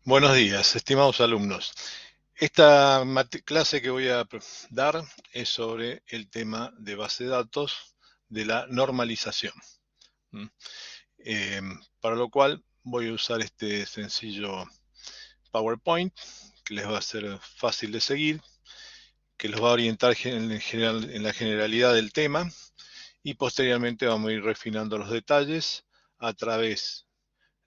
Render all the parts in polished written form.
Buenos días, estimados alumnos. Esta clase que voy a dar es sobre el tema de base de datos de la normalización. ¿m? Para lo cual voy a usar este sencillo PowerPoint que les va a ser fácil de seguir, que los va a orientar en la generalidad del tema y posteriormente vamos a ir refinando los detalles a través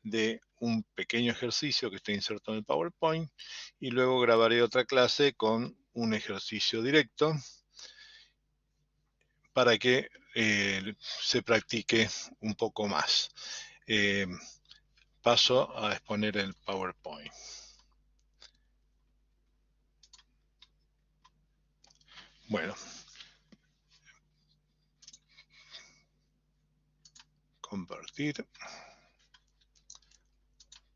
de un pequeño ejercicio que está inserto en el PowerPoint y luego grabaré otra clase con un ejercicio directo para que se practique un poco más. Eh, Paso a exponer el PowerPoint. Bueno, compartir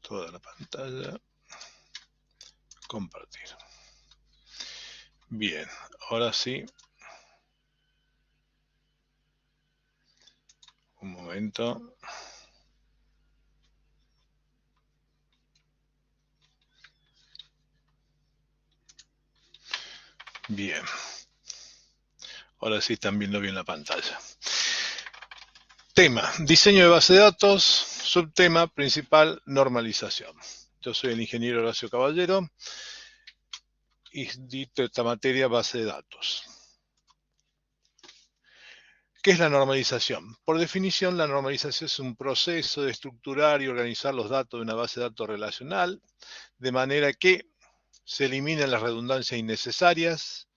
toda la pantalla, compartir. Bien, ahora sí, un momento. Bien, ahora sí están viendo bien la pantalla. Tema, diseño de base de datos, subtema principal, normalización. Yo soy el ingeniero Horacio Caballero y dicto esta materia base de datos. ¿Qué es la normalización? Por definición, la normalización es un proceso de estructurar y organizar los datos de una base de datos relacional de manera que se eliminen las redundancias innecesarias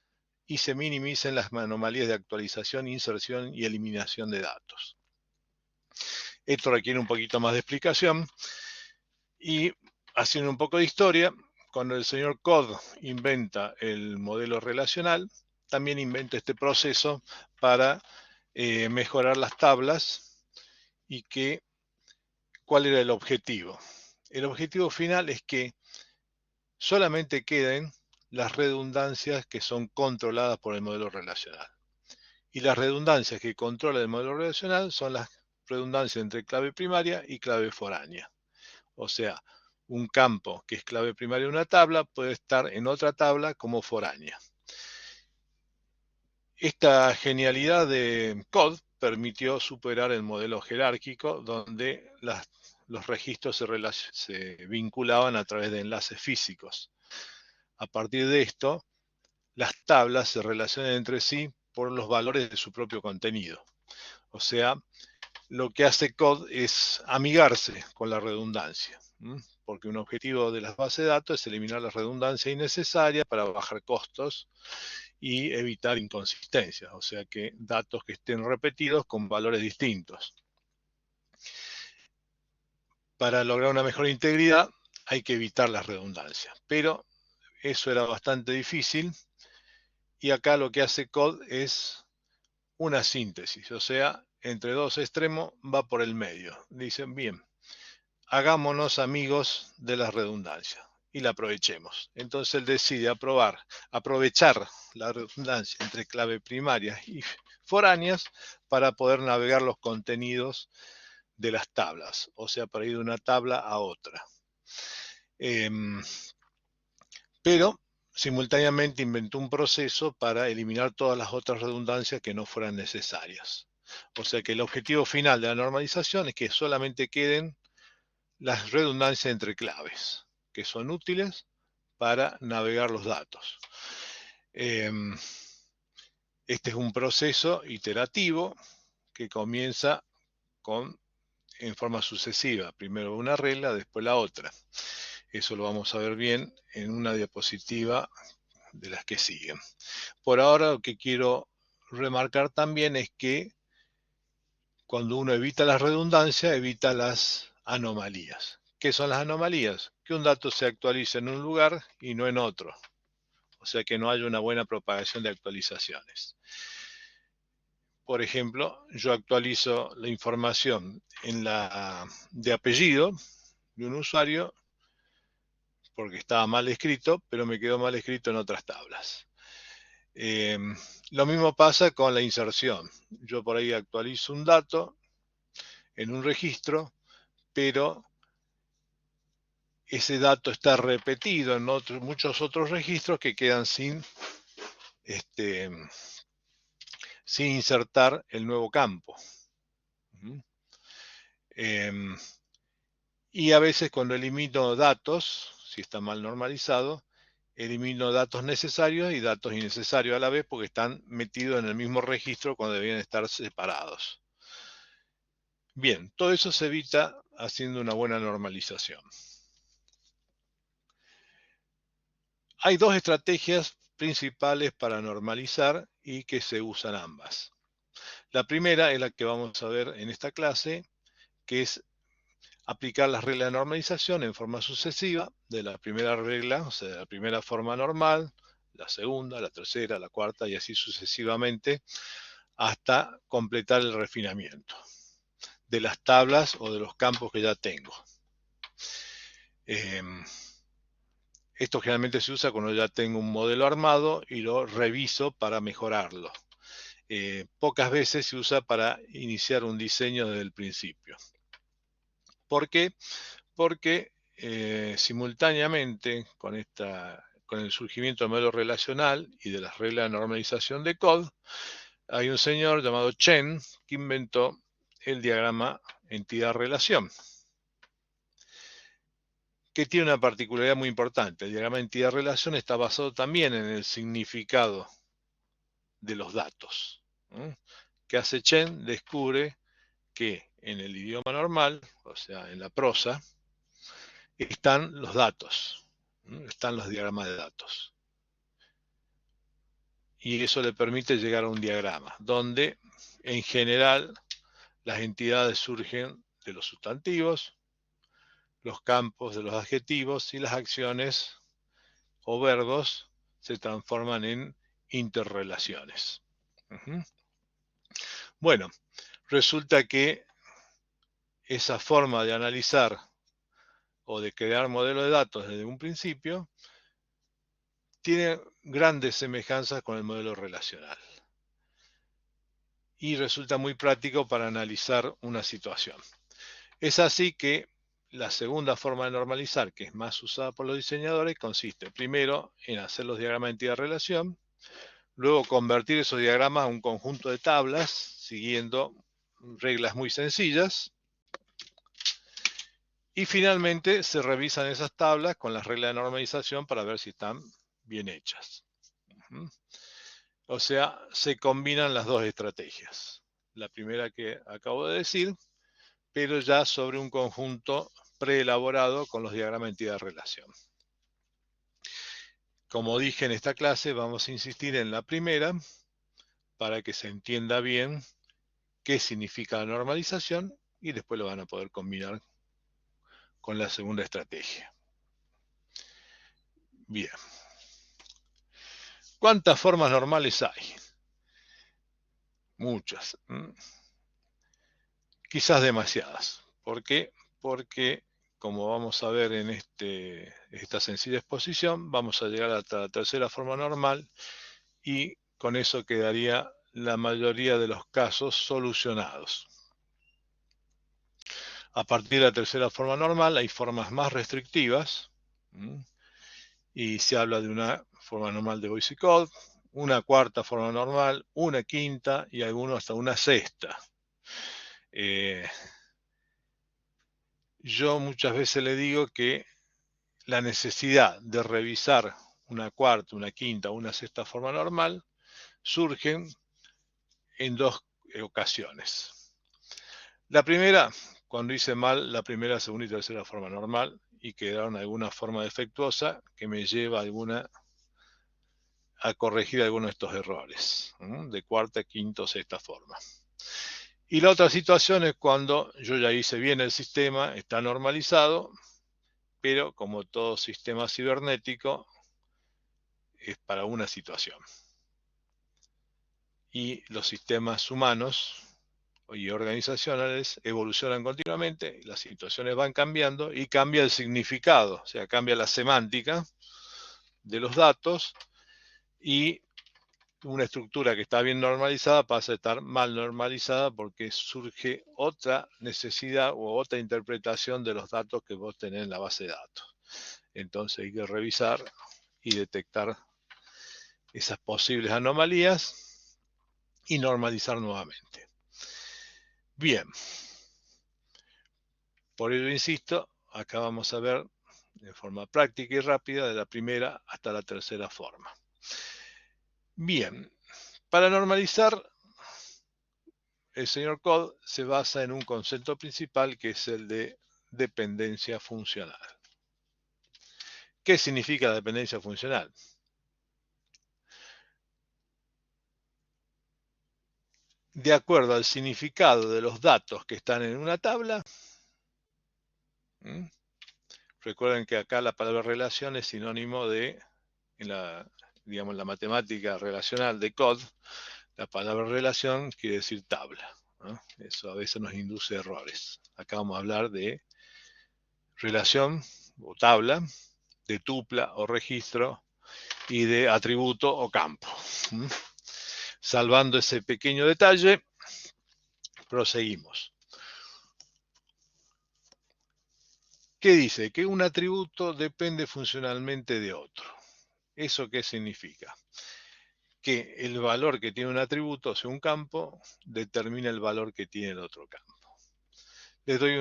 y se minimicen las anomalías de actualización, inserción y eliminación de datos. Esto requiere un poquito más de explicación y haciendo un poco de historia, cuando el señor Codd inventa el modelo relacional, también inventa este proceso para mejorar las tablas y ¿cuál era el objetivo? El objetivo final es que solamente queden las redundancias que son controladas por el modelo relacional. Y las redundancias que controla el modelo relacional son las redundancias entre clave primaria y clave foránea. O sea, un campo que es clave primaria de una tabla puede estar en otra tabla como foránea. Esta genialidad de Codd permitió superar el modelo jerárquico donde los registros se vinculaban a través de enlaces físicos. A partir de esto, las tablas se relacionan entre sí por los valores de su propio contenido. O sea, lo que hace Codd es amigarse con la redundancia, porque un objetivo de las bases de datos es eliminar la redundancia innecesaria para bajar costos y evitar inconsistencias, o sea que datos que estén repetidos con valores distintos. Para lograr una mejor integridad hay que evitar las redundancias, pero eso era bastante difícil y acá lo que hace Codd es una síntesis, o sea, entre dos extremos va por el medio. Dicen, bien, hagámonos amigos de la redundancia y la aprovechemos. Entonces él decide aprovechar la redundancia entre clave primaria y foráneas para poder navegar los contenidos de las tablas, o sea, para ir de una tabla a otra. Pero simultáneamente inventó un proceso para eliminar todas las otras redundancias que no fueran necesarias. O sea que el objetivo final de la normalización es que solamente queden las redundancias entre claves, que son útiles para navegar los datos. Este es un proceso iterativo que comienza en forma sucesiva, primero una regla, después la otra. Eso lo vamos a ver bien en una diapositiva de las que siguen. Por ahora lo que quiero remarcar también es que cuando uno evita las redundancias, evita las anomalías. ¿Qué son las anomalías? Que un dato se actualice en un lugar y no en otro. O sea que no haya una buena propagación de actualizaciones. Por ejemplo, yo actualizo la información de apellido de un usuario porque estaba mal escrito, pero me quedó mal escrito en otras tablas. Lo mismo pasa con la inserción. Yo por ahí actualizo un dato en un registro, pero ese dato está repetido en muchos otros registros que quedan sin insertar el nuevo campo. Y a veces cuando elimino datos, si está mal normalizado, elimino datos necesarios y datos innecesarios a la vez porque están metidos en el mismo registro cuando deberían estar separados. Bien, todo eso se evita haciendo una buena normalización. Hay dos estrategias principales para normalizar y que se usan ambas. La primera es la que vamos a ver en esta clase, que es aplicar las reglas de normalización en forma sucesiva, de la primera regla, o sea, de la primera forma normal, la segunda, la tercera, la cuarta y así sucesivamente, hasta completar el refinamiento de las tablas o de los campos que ya tengo. Esto generalmente se usa cuando ya tengo un modelo armado y lo reviso para mejorarlo. Pocas veces se usa para iniciar un diseño desde el principio. ¿Por qué? Porque simultáneamente con el surgimiento del modelo relacional y de las reglas de normalización de Codd, hay un señor llamado Chen que inventó el diagrama entidad-relación, que tiene una particularidad muy importante. El diagrama entidad-relación está basado también en el significado de los datos. ¿Qué hace Chen? Descubre que en el idioma normal, o sea, en la prosa, están los datos, están los diagramas de datos. Y eso le permite llegar a un diagrama, donde en general las entidades surgen de los sustantivos, los campos de los adjetivos y las acciones o verbos se transforman en interrelaciones. Bueno, resulta que esa forma de analizar o de crear modelos de datos desde un principio tiene grandes semejanzas con el modelo relacional y resulta muy práctico para analizar una situación. Es así que la segunda forma de normalizar, que es más usada por los diseñadores, consiste primero en hacer los diagramas de entidad-relación, luego convertir esos diagramas a un conjunto de tablas siguiendo reglas muy sencillas y finalmente se revisan esas tablas con las reglas de normalización para ver si están bien hechas. O sea, se combinan las dos estrategias. La primera que acabo de decir, pero ya sobre un conjunto preelaborado con los diagramas de entidad-relación. Como dije en esta clase, vamos a insistir en la primera para que se entienda bien qué significa la normalización y después lo van a poder combinar con la segunda estrategia. Bien. ¿Cuántas formas normales hay? Muchas. Quizás demasiadas. ¿Por qué? Porque, como vamos a ver en esta sencilla exposición, vamos a llegar hasta la tercera forma normal y con eso quedaría la mayoría de los casos solucionados. A partir de la tercera forma normal hay formas más restrictivas y se habla de una forma normal de Boyce-Codd, una cuarta forma normal, una quinta y algunos hasta una sexta. Yo muchas veces le digo que la necesidad de revisar una cuarta, una quinta o una sexta forma normal surgen en dos ocasiones. La primera, cuando hice mal la primera, segunda y tercera forma normal y quedaron alguna forma defectuosa que me lleva a corregir algunos de estos errores, de cuarta, quinta o sexta forma. Y la otra situación es cuando yo ya hice bien el sistema, está normalizado, pero como todo sistema cibernético, es para una situación. Y los sistemas humanos y organizacionales evolucionan continuamente, las situaciones van cambiando y cambia el significado, o sea, cambia la semántica de los datos y una estructura que está bien normalizada pasa a estar mal normalizada porque surge otra necesidad o otra interpretación de los datos que vos tenés en la base de datos. Entonces hay que revisar y detectar esas posibles anomalías y normalizar nuevamente. Bien, por ello insisto, acá vamos a ver de forma práctica y rápida de la primera hasta la tercera forma. Bien, para normalizar, el señor Code se basa en un concepto principal que es el de dependencia funcional. ¿Qué significa la dependencia funcional? De acuerdo al significado de los datos que están en una tabla, recuerden que acá la palabra relación es sinónimo de, en la matemática relacional de Code, la palabra relación quiere decir tabla, ¿no? Eso a veces nos induce errores. Acá vamos a hablar de relación o tabla, de tupla o registro y de atributo o campo. Salvando ese pequeño detalle, proseguimos. ¿Qué dice? Que un atributo depende funcionalmente de otro. ¿Eso qué significa? Que el valor que tiene un atributo, o sea, un campo, determina el valor que tiene el otro campo. Les doy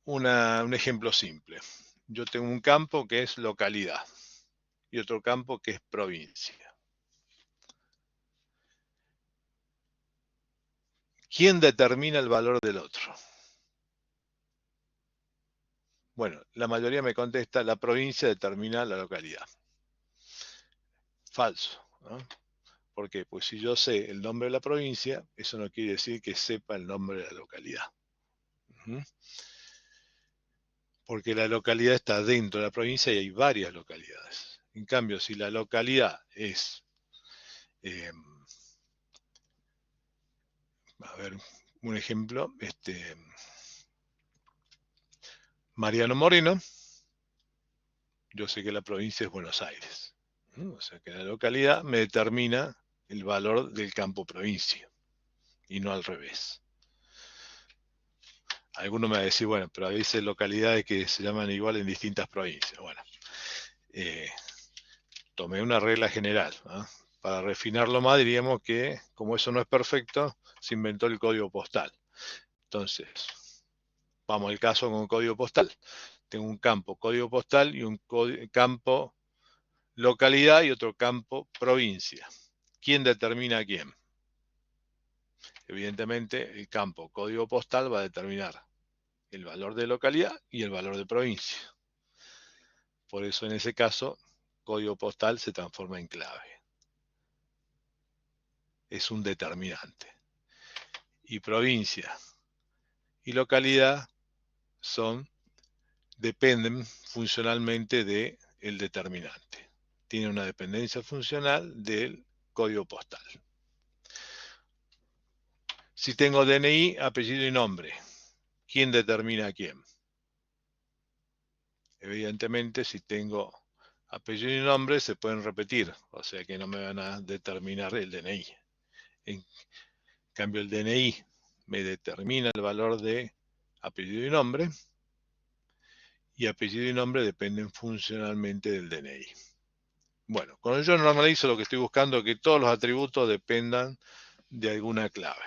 un ejemplo simple. Yo tengo un campo que es localidad y otro campo que es provincia. ¿Quién determina el valor del otro? Bueno, la mayoría me contesta, la provincia determina la localidad. Falso, ¿no? ¿Por qué? Pues si yo sé el nombre de la provincia, eso no quiere decir que sepa el nombre de la localidad. Porque la localidad está dentro de la provincia y hay varias localidades. En cambio, si la localidad es, a ver, un ejemplo, Mariano Moreno, yo sé que la provincia es Buenos Aires. O sea que la localidad me determina el valor del campo provincia y no al revés. Alguno me va a decir, bueno, pero a veces localidades que se llaman igual en distintas provincias. Bueno, tomé una regla general, ¿no? Para refinarlo más diríamos que, como eso no es perfecto, se inventó el código postal. Entonces, vamos al caso con código postal. Tengo un campo código postal y un campo localidad y otro campo provincia. ¿Quién determina a quién? Evidentemente, el campo código postal va a determinar el valor de localidad y el valor de provincia. Por eso, en ese caso, código postal se transforma en clave. Es un determinante. Y provincia y localidad dependen funcionalmente del determinante. Tiene una dependencia funcional del código postal. Si tengo DNI, apellido y nombre, ¿quién determina a quién? Evidentemente, si tengo apellido y nombre, se pueden repetir, o sea que no me van a determinar el DNI. En cambio, el DNI me determina el valor de apellido y nombre, y apellido y nombre dependen funcionalmente del DNI. Bueno, cuando yo normalizo, lo que estoy buscando es que todos los atributos dependan de alguna clave.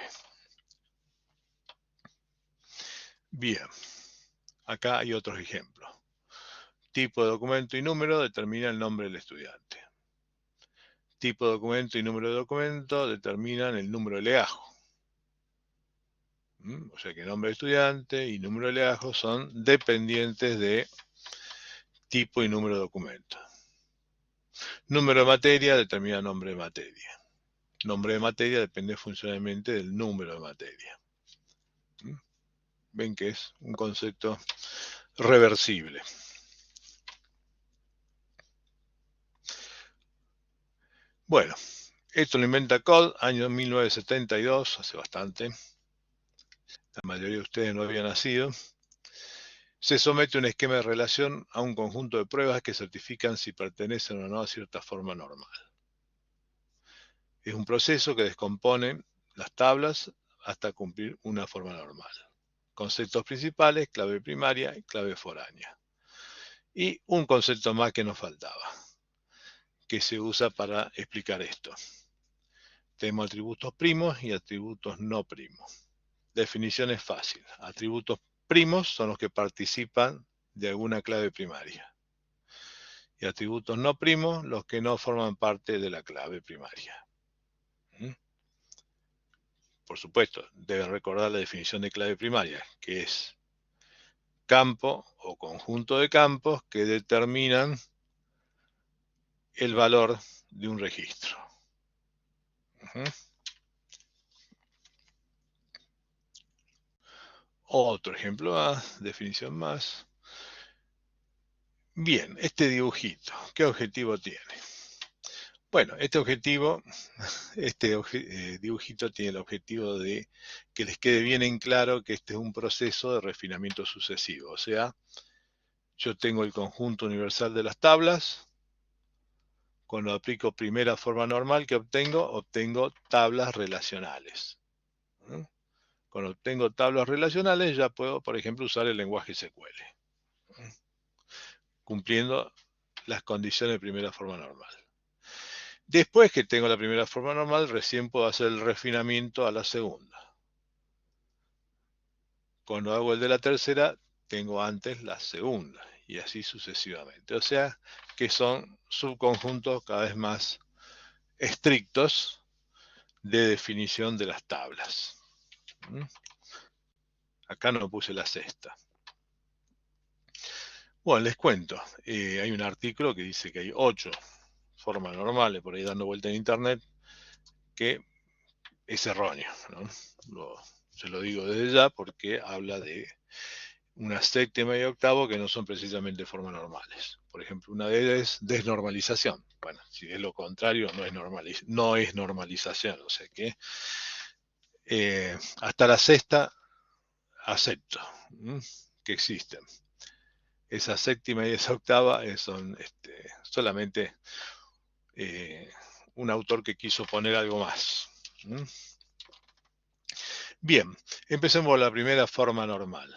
Bien, acá hay otros ejemplos. Tipo de documento y número determina el nombre del estudiante. Tipo de documento y número de documento determinan el número de legajo. O sea que nombre de estudiante y número de legajo son dependientes de tipo y número de documento. Número de materia determina nombre de materia. Nombre de materia depende funcionalmente del número de materia. Ven que es un concepto reversible. Bueno, esto lo inventa Code, año 1972, hace bastante. La mayoría de ustedes no habían nacido. Se somete un esquema de relación a un conjunto de pruebas que certifican si pertenecen o no a cierta forma normal. Es un proceso que descompone las tablas hasta cumplir una forma normal. Conceptos principales, clave primaria y clave foránea. Y un concepto más que nos faltaba, que se usa para explicar esto. Tenemos atributos primos y atributos no primos. Definición es fácil. Atributos primos son los que participan de alguna clave primaria. Y atributos no primos, los que no forman parte de la clave primaria. Por supuesto, deben recordar la definición de clave primaria, que es campo o conjunto de campos que determinan el valor de un registro. Otro ejemplo más, definición más. Bien, este dibujito, ¿qué objetivo tiene? Bueno, este dibujito tiene el objetivo de que les quede bien en claro que este es un proceso de refinamiento sucesivo. O sea, yo tengo el conjunto universal de las tablas. Cuando aplico primera forma normal, que obtengo tablas relacionales. Cuando obtengo tablas relacionales, ya puedo, por ejemplo, usar el lenguaje SQL, cumpliendo las condiciones de primera forma normal. Después que tengo la primera forma normal, recién puedo hacer el refinamiento a la segunda. Cuando hago el de la tercera, tengo antes la segunda, y así sucesivamente. O sea, que son subconjuntos cada vez más estrictos de definición de las tablas. Acá no puse la sexta. Bueno, les cuento. Hay un artículo que dice que hay 8 formas normales por ahí dando vuelta en internet, que es erróneo, ¿no? Se lo digo desde ya porque habla de una séptima y octavo que no son precisamente formas normales. Por ejemplo, una de ellas es desnormalización. Bueno, si es lo contrario, no es normalización. O sea que hasta la sexta acepto que existen. Esa séptima y esa octava son solamente un autor que quiso poner algo más. Bien, empecemos por la primera forma normal.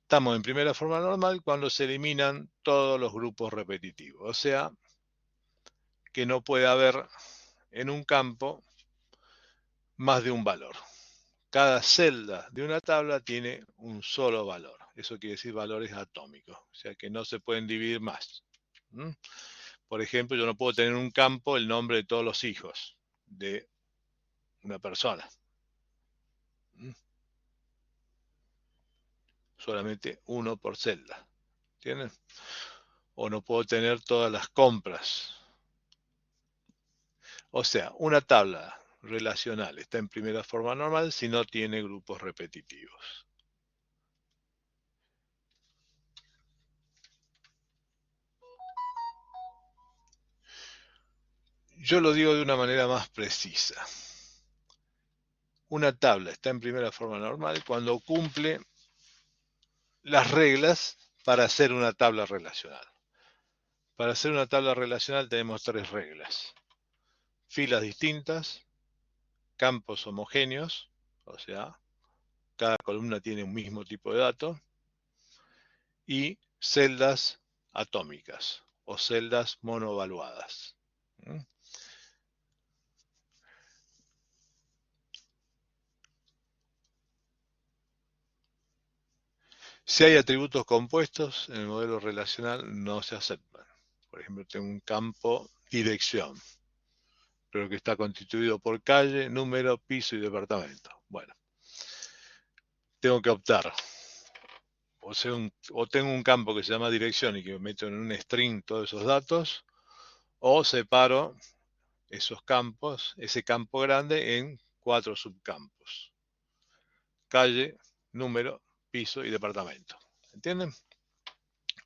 Estamos en primera forma normal cuando se eliminan todos los grupos repetitivos. O sea, que no puede haber en un campo más de un valor. Cada celda de una tabla tiene un solo valor. Eso quiere decir valores atómicos. O sea que no se pueden dividir más. Por ejemplo, yo no puedo tener en un campo el nombre de todos los hijos de una persona. Solamente uno por celda. ¿Entienden? O no puedo tener todas las compras. O sea, una tabla relacional está en primera forma normal si no tiene grupos repetitivos. Yo lo digo de una manera más precisa. Una tabla está en primera forma normal cuando cumple las reglas para hacer una tabla relacional. Para hacer una tabla relacional tenemos 3 reglas. Filas distintas, campos homogéneos, o sea, cada columna tiene un mismo tipo de datos, y celdas atómicas o celdas monovaluadas. Si hay atributos compuestos en el modelo relacional no se aceptan. Por ejemplo, tengo un campo dirección, pero que está constituido por calle, número, piso y departamento. Bueno, tengo que optar. O tengo un campo que se llama dirección y que me meto en un string todos esos datos, o separo esos campos, ese campo grande, en 4 subcampos. Calle, número, piso y departamento. ¿Entienden?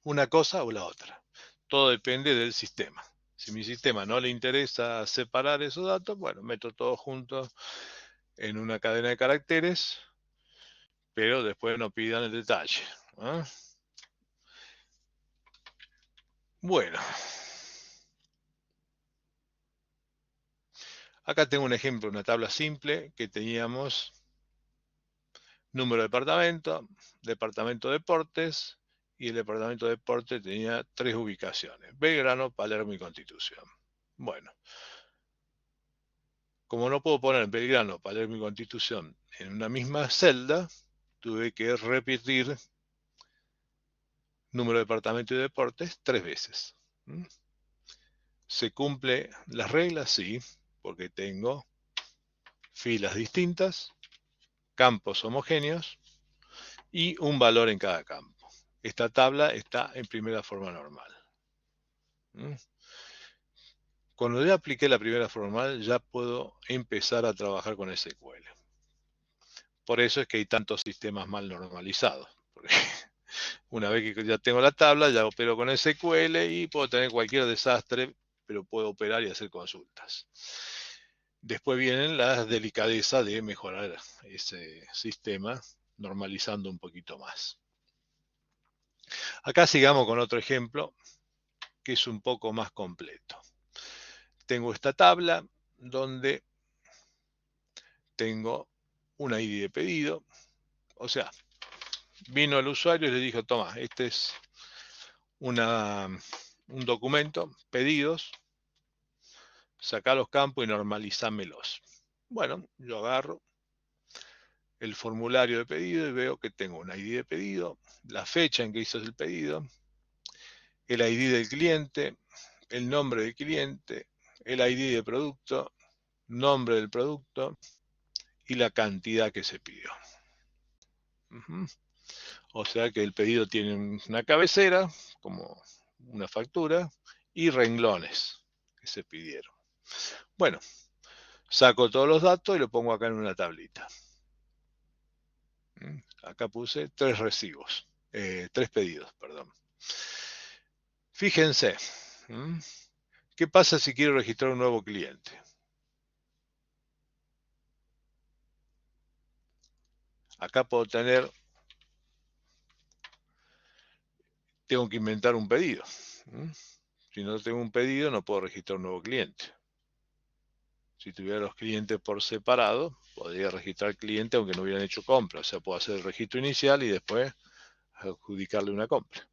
Una cosa o la otra. Todo depende del sistema. Si mi sistema no le interesa separar esos datos, bueno, meto todo junto en una cadena de caracteres, pero después no pidan el detalle. ¿Eh? Bueno. Acá tengo un ejemplo, una tabla simple que teníamos número de departamento, departamento deportes, y el departamento de deportes tenía 3 ubicaciones: Belgrano, Palermo y Constitución. Bueno, como no puedo poner Belgrano, Palermo y Constitución en una misma celda, tuve que repetir número de departamento y deportes 3 veces. ¿Se cumple las reglas? Sí, porque tengo filas distintas, campos homogéneos y un valor en cada campo. Esta tabla está en primera forma normal. Cuando ya apliqué la primera forma normal, ya puedo empezar a trabajar con SQL. Por eso es que hay tantos sistemas mal normalizados. Porque una vez que ya tengo la tabla, ya opero con SQL y puedo tener cualquier desastre, pero puedo operar y hacer consultas. Después vienen las delicadezas de mejorar ese sistema, normalizando un poquito más. Acá sigamos con otro ejemplo, que es un poco más completo. Tengo esta tabla donde tengo una ID de pedido. O sea, vino el usuario y le dijo, toma, este es un documento, pedidos, saca los campos y normalizámelos. Bueno, yo agarro el formulario de pedido y veo que tengo un ID de pedido, la fecha en que hizo el pedido, el ID del cliente, el nombre del cliente, el ID de producto, nombre del producto y la cantidad que se pidió. O sea que el pedido tiene una cabecera, como una factura, y renglones que se pidieron. Bueno, saco todos los datos y lo pongo acá en una tablita. Acá puse 3 recibos, 3 pedidos, perdón. Fíjense, ¿qué pasa si quiero registrar un nuevo cliente? Acá puedo tener, tengo que inventar un pedido. Si no tengo un pedido, no puedo registrar un nuevo cliente. Si tuviera los clientes por separado, podría registrar cliente aunque no hubieran hecho compra. O sea, puedo hacer el registro inicial y después adjudicarle una compra.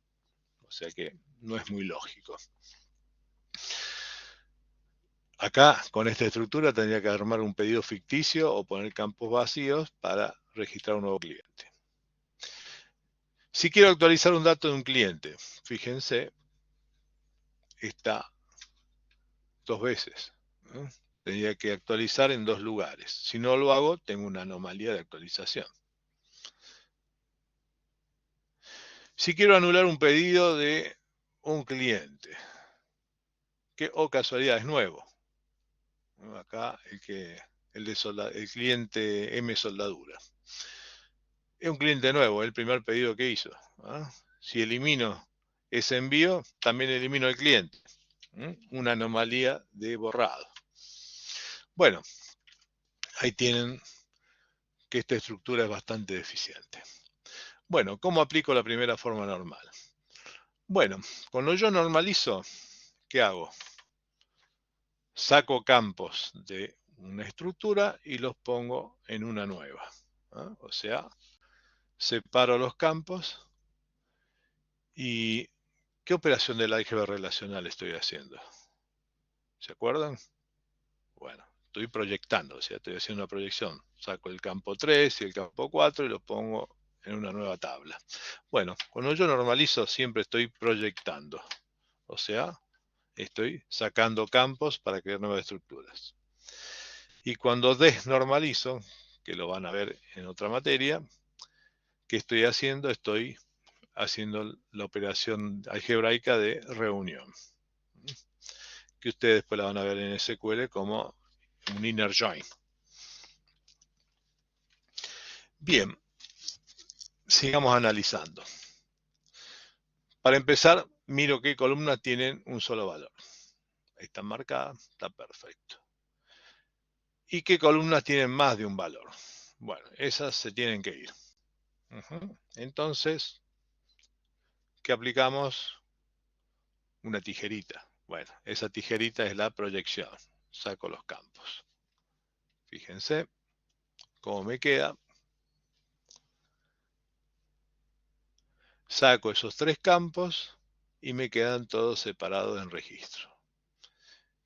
O sea que no es muy lógico. Acá, con esta estructura, tendría que armar un pedido ficticio o poner campos vacíos para registrar un nuevo cliente. Si quiero actualizar un dato de un cliente, fíjense, está 2 veces. Tendría que actualizar en 2 lugares. Si no lo hago, tengo una anomalía de actualización. Si quiero anular un pedido de un cliente, que casualidad es nuevo. Acá el cliente M Soldadura. Es un cliente nuevo, el primer pedido que hizo. Si elimino ese envío, también elimino el cliente. Una anomalía de borrado. Bueno, ahí tienen que esta estructura es bastante deficiente. Bueno, ¿cómo aplico la primera forma normal? Bueno, cuando yo normalizo, ¿qué hago? Saco campos de una estructura y los pongo en una nueva. O sea, separo los campos y ¿qué operación del álgebra relacional estoy haciendo? ¿Se acuerdan? Bueno, estoy proyectando, o sea, estoy haciendo una proyección. Saco el campo 3 y el campo 4 y los pongo en una nueva tabla. Bueno, cuando yo normalizo siempre estoy proyectando. O sea, estoy sacando campos para crear nuevas estructuras. Y cuando desnormalizo, que lo van a ver en otra materia, ¿qué estoy haciendo? Estoy haciendo la operación algebraica de reunión, que ustedes después la van a ver en SQL como un inner join. Bien, sigamos analizando. Para empezar, miro qué columnas tienen un solo valor. Ahí están marcadas, está perfecto. ¿Y qué columnas tienen más de un valor? Bueno, esas se tienen que ir. Entonces, ¿qué aplicamos? Una tijerita. Bueno, esa tijerita es la proyección. Saco los campos. Fíjense cómo me queda. Saco esos 3 campos y me quedan todos separados en registro.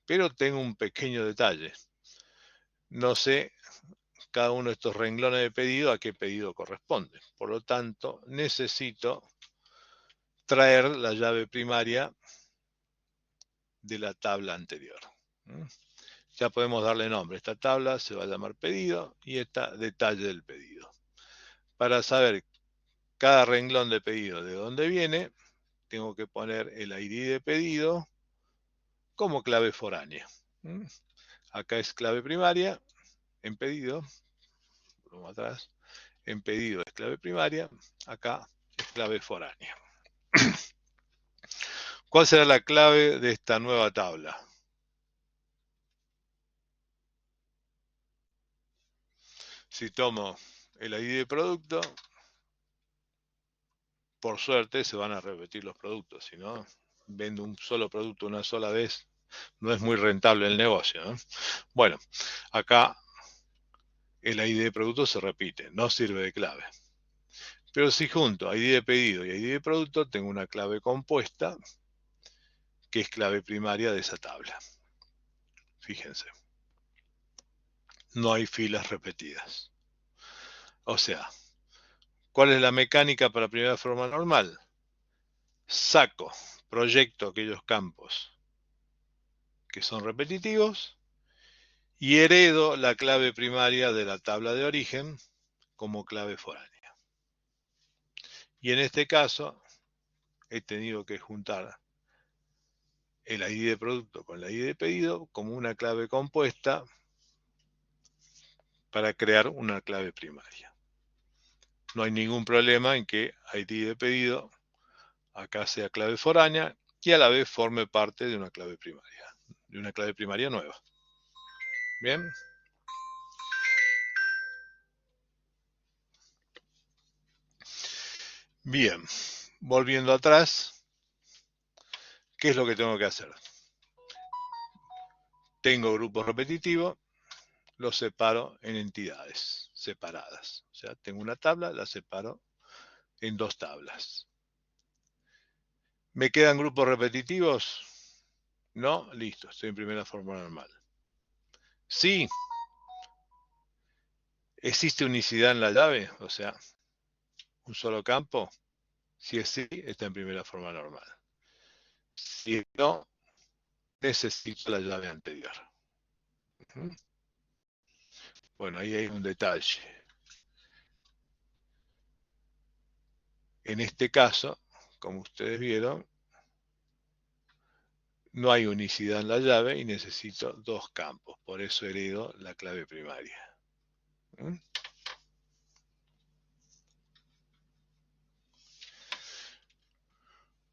Pero tengo un pequeño detalle. No sé cada uno de estos renglones de pedido a qué pedido corresponde. Por lo tanto, necesito traer la llave primaria de la tabla anterior. Ya podemos darle nombre. Esta tabla se va a llamar pedido y esta detalle del pedido. Para saber cada renglón de pedido de dónde viene, tengo que poner el ID de pedido como clave foránea. Acá es clave primaria, en pedido, vamos atrás, en pedido es clave primaria, acá es clave foránea. ¿Cuál será la clave de esta nueva tabla? Si tomo el ID de producto, por suerte se van a repetir los productos, si no, vendo un solo producto una sola vez, no es muy rentable el negocio, ¿no? Bueno, acá el ID de producto se repite, no sirve de clave. Pero si junto ID de pedido y ID de producto, tengo una clave compuesta que es clave primaria de esa tabla. Fíjense, no hay filas repetidas. O sea, ¿cuál es la mecánica para primera forma normal? Saco, proyecto aquellos campos que son repetitivos y heredo la clave primaria de la tabla de origen como clave foránea. Y en este caso he tenido que juntar el ID de producto con la ID de pedido como una clave compuesta para crear una clave primaria. No hay ningún problema en que ID de pedido acá sea clave foránea y a la vez forme parte de una clave primaria nueva. Bien. Bien, volviendo atrás, ¿qué es lo que tengo que hacer? Tengo grupos repetitivos, los separo en entidades separadas. O sea, tengo una tabla, la separo en 2 tablas. ¿Me quedan grupos repetitivos? No, listo, estoy en primera forma normal. Sí, ¿existe unicidad en la llave? O sea, un solo campo. Si es sí, está en primera forma normal. Si no, necesito la llave anterior. Bueno, ahí hay un detalle. En este caso, como ustedes vieron, no hay unicidad en la llave y necesito 2 campos. Por eso heredo la clave primaria.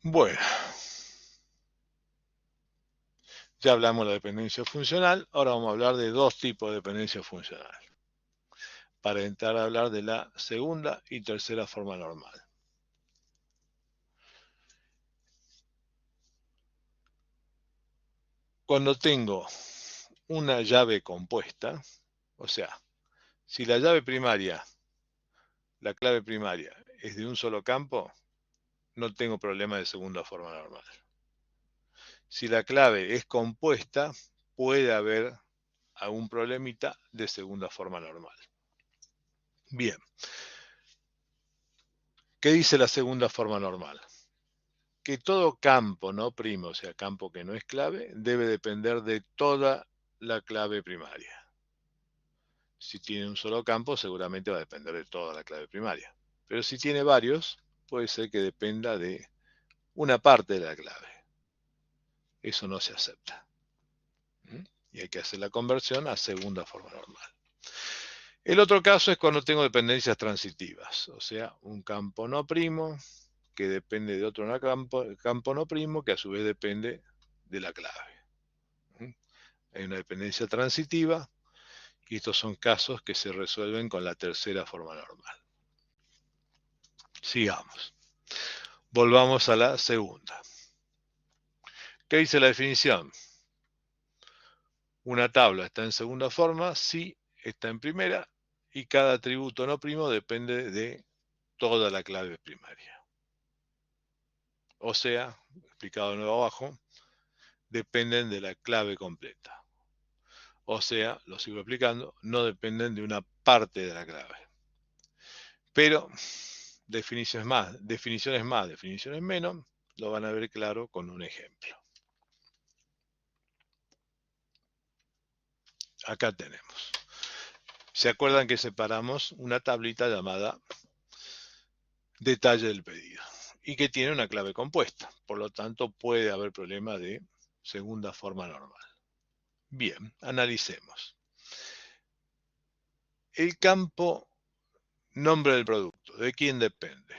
Bueno, ya hablamos de la dependencia funcional. Ahora vamos a hablar de 2 tipos de dependencia funcional, para entrar a hablar de la segunda y tercera forma normal. Cuando tengo una llave compuesta, o sea, si la llave primaria, la clave primaria, es de un solo campo, no tengo problema de segunda forma normal. Si la clave es compuesta, puede haber algún problemita de segunda forma normal. Bien. ¿Qué dice la segunda forma normal? Que todo campo no primo, o sea, campo que no es clave, debe depender de toda la clave primaria. Si tiene un solo campo, seguramente va a depender de toda la clave primaria. Pero si tiene varios, puede ser que dependa de una parte de la clave. Eso no se acepta. Y hay que hacer la conversión a segunda forma normal. El otro caso es cuando tengo dependencias transitivas, o sea, un campo no primo que depende de otro campo no primo que a su vez depende de la clave. Hay una dependencia transitiva y estos son casos que se resuelven con la tercera forma normal. Sigamos. Volvamos a la segunda. ¿Qué dice la definición? Una tabla está en segunda forma si está en primera y cada atributo no primo depende de toda la clave primaria. O sea, explicado de nuevo abajo, dependen de la clave completa. O sea, lo sigo explicando, no dependen de una parte de la clave. Pero definiciones más, definiciones menos, lo van a ver claro con un ejemplo. Acá tenemos. ¿Se acuerdan que separamos una tablita llamada detalle del pedido? Y que tiene una clave compuesta. Por lo tanto, puede haber problema de segunda forma normal. Bien, analicemos. El campo nombre del producto, ¿de quién depende?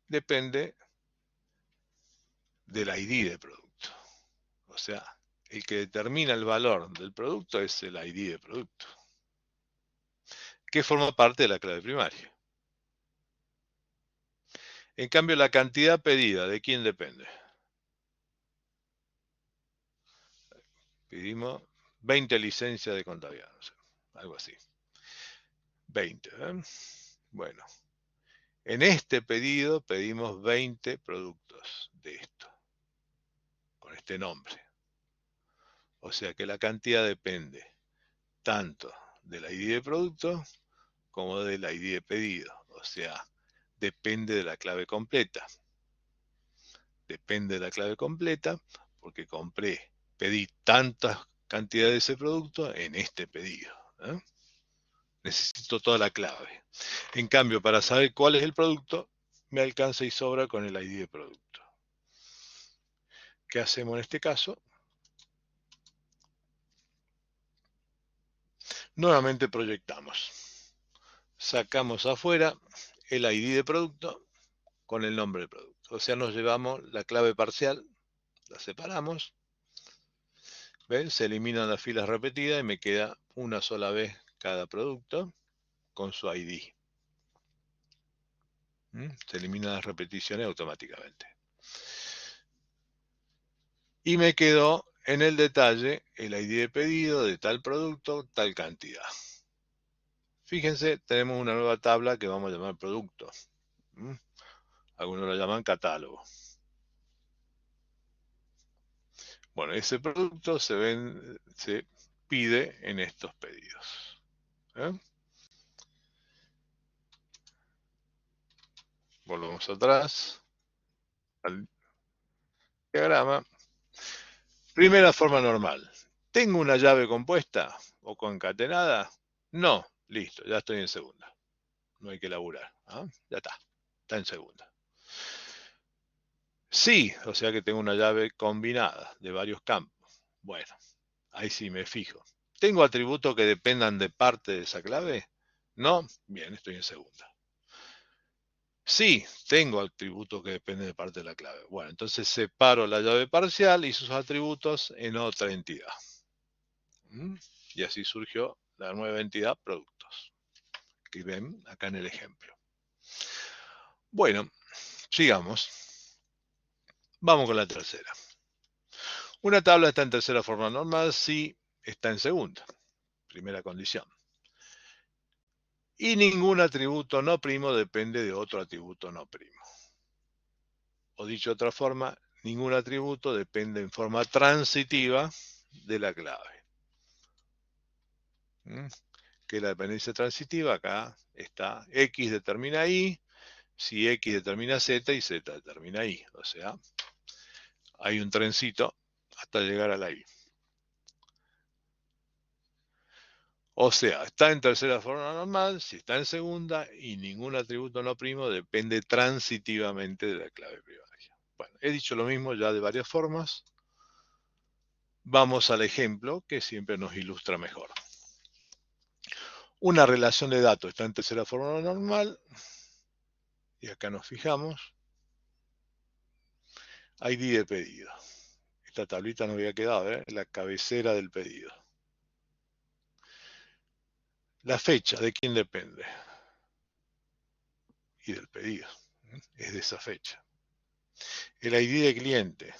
Depende del ID del producto. O sea, el que determina el valor del producto es el ID del producto, que forma parte de la clave primaria. En cambio, la cantidad pedida, ¿de quién depende? Pedimos 20 licencias de contabilidad, no sé, algo así. 20. Bueno, en este pedido pedimos 20 productos de esto, con este nombre. O sea que la cantidad depende tanto del ID de producto como del ID de pedido. O sea, depende de la clave completa. Depende de la clave completa porque pedí tantas cantidades de ese producto en este pedido. Necesito toda la clave. En cambio, para saber cuál es el producto, me alcanza y sobra con el ID de producto. ¿Qué hacemos en este caso? Nuevamente proyectamos. Sacamos afuera el ID de producto con el nombre del producto. O sea, nos llevamos la clave parcial, la separamos. ¿Ven? Se eliminan las filas repetidas y me queda una sola vez cada producto con su ID. Se eliminan las repeticiones automáticamente. Y me quedó en el detalle el ID de pedido de tal producto, tal cantidad. Fíjense, tenemos una nueva tabla que vamos a llamar producto. Algunos lo llaman catálogo. Bueno, ese producto se pide en estos pedidos. Volvemos atrás al diagrama. Primera forma normal. ¿Tengo una llave compuesta o concatenada? No. Listo, ya estoy en segunda. No hay que laburar. Ya está. Está en segunda. Sí, o sea que tengo una llave combinada de varios campos. Bueno, ahí sí me fijo. ¿Tengo atributos que dependan de parte de esa clave? No. Bien, estoy en segunda. Sí, tengo atributos que dependen de parte de la clave. Bueno, entonces separo la llave parcial y sus atributos en otra entidad. Y así surgió la nueva entidad productos, que ven acá en el ejemplo. Bueno, sigamos. Vamos con la tercera. Una tabla está en tercera forma normal si está en segunda, primera condición. Y ningún atributo no primo depende de otro atributo no primo. O dicho de otra forma, ningún atributo depende en forma transitiva de la clave. Que la dependencia transitiva acá está X determina Y, si X determina Z y Z determina Y. O sea, hay un trencito hasta llegar a la Y. O sea, está en tercera forma normal, si está en segunda y ningún atributo no primo depende transitivamente de la clave primaria. Bueno, he dicho lo mismo ya de varias formas. Vamos al ejemplo que siempre nos ilustra mejor. Una relación de datos está en tercera forma normal. Y acá nos fijamos. ID de pedido. Esta tablita nos había quedado, la cabecera del pedido. La fecha, ¿de quién depende? Y del pedido. Es de esa fecha. El ID de cliente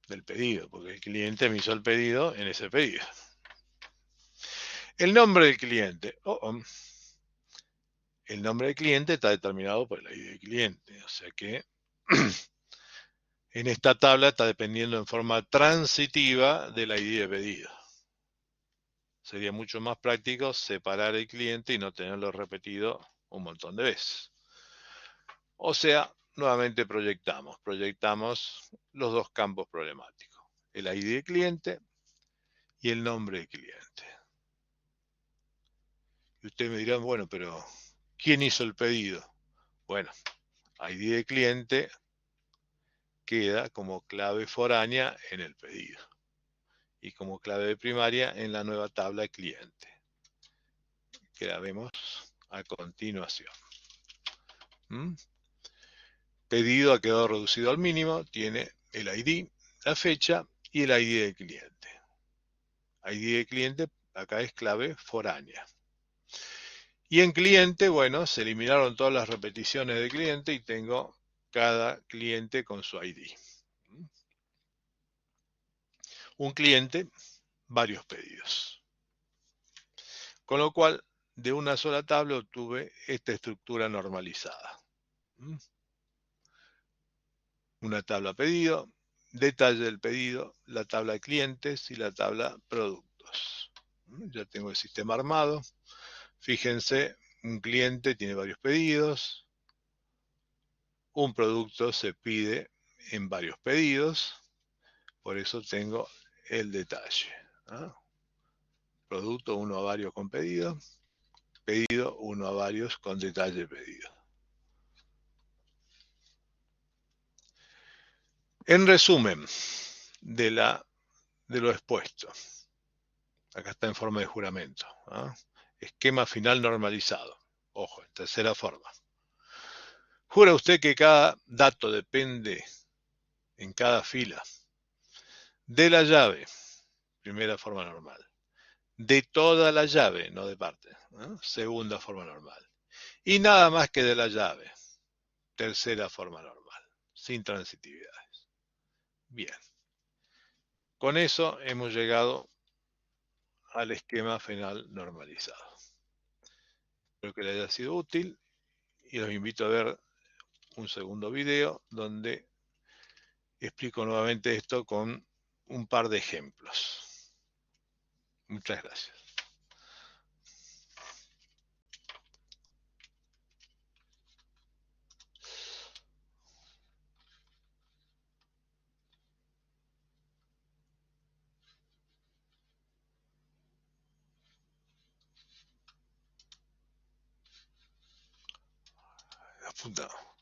del pedido, porque el cliente me hizo el pedido en ese pedido. El nombre del cliente. El nombre del cliente está determinado por el ID del cliente. O sea que en esta tabla está dependiendo en forma transitiva del ID de pedido. Sería mucho más práctico separar el cliente y no tenerlo repetido un montón de veces. O sea, nuevamente proyectamos los dos campos problemáticos, el ID del cliente y el nombre del cliente. Y ustedes me dirán, bueno, pero ¿quién hizo el pedido? Bueno, ID del cliente queda como clave foránea en el pedido y como clave primaria en la nueva tabla cliente, que la vemos a continuación. Pedido ha quedado reducido al mínimo, tiene el ID, la fecha y el ID del cliente. ID del cliente acá es clave foránea. Y en cliente, bueno, se eliminaron todas las repeticiones de cliente y tengo cada cliente con su ID. Un cliente, varios pedidos. Con lo cual, de una sola tabla obtuve esta estructura normalizada. Una tabla pedido, detalle del pedido, la tabla de clientes y la tabla productos. Ya tengo el sistema armado. Fíjense, un cliente tiene varios pedidos. Un producto se pide en varios pedidos. Por eso tengo el detalle. Producto 1 a varios con pedido. Pedido 1 a varios con detalle pedido. En resumen de lo expuesto. Acá está en forma de juramento. Esquema final normalizado. Ojo, en tercera forma. Jura usted que cada dato depende en cada fila de la llave, primera forma normal. De toda la llave, no de parte, segunda forma normal. Y nada más que de la llave, tercera forma normal, sin transitividades. Bien. Con eso hemos llegado al esquema final normalizado. Espero que les haya sido útil y los invito a ver un segundo video donde explico nuevamente esto con un par de ejemplos. Muchas gracias. Apuntado.